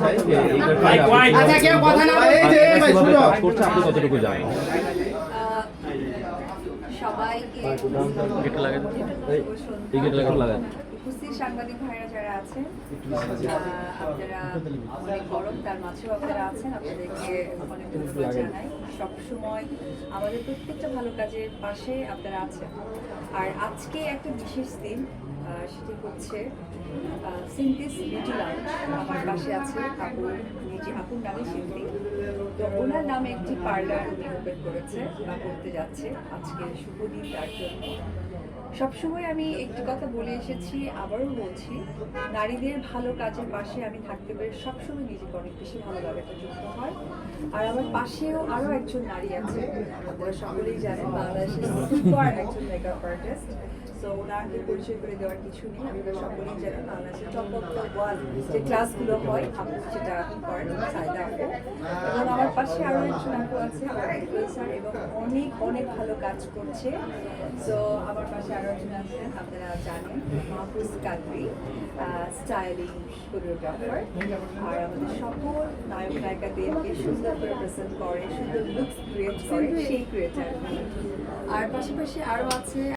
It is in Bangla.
চাই যে আচ্ছা কেউ কথা না বলে এই যে কিভাবে কাজ করছে আপনি কতটুকু জানেন? সবাইকে উপস্থিত সাংবাদিক ভাইরা যারা আছেন, আপনারা অনেক গরম, তার মাঝেও আপনারা আছেন, আপনাদেরকে অনেক ধন্যবাদ জানাই। সবসময় আমাদের প্রত্যেকটা ভালো কাজের পাশে আপনারা আছেন। আর আজকে একটা বিশেষ দিন, সেটি হচ্ছে সিনথিস বিউটি লাউঞ্জ। আমার পাশে আছে আপু, নিজে আপুর নামে শিল্পী, তো ওনার নামে একটি পার্লার উনি ওপেন করেছে বা করতে যাচ্ছে। আজকে শুভ দিন তার জন্য। সবসময় আমি একটি কথা বলে এসেছি, আবারও বলছি, নারীদের ভালো কাজের পাশে আমি থাকতে পেরে সবসময় নিজেকে অনেক বেশি ভালো লাগাটা যুক্ত হয়। আর আমার পাশেও আরও একজন নারী আছে, আপনারা সকলেই জানেন, বাংলাদেশের সুপার একজন মেকআপ আর্টিস্ট। সো ওনাকে পরিচয় করে দেওয়ার কিছু নেই, আপনারা সকলেই জানেন বাংলাদেশের টপ অফ দ্য ওয়ার্ল্ড যে ক্লাসগুলো হয় আপনি সেটা করেন, সাইদা আপু। এবং আমার পাশে আরও একজন আপু আছে, আমার ইনফ্লুয়েন্সার, এবং অনেক অনেক ভালো কাজ করছে। সো আমার পাশে আরও একজন আছেন, আপনারা জানেন, মাহফুজ কাদরি, স্টাইলিং কোরিওগ্রাফার। আর আমাদের সকল নায়ক নায়িকাদেরকে সুন্দর করে প্রেজেন্ট করে, সুন্দর লুকস ক্রিয়েট করে সেই ক্রিয়েটার। আর পাশাপাশি আরও আছে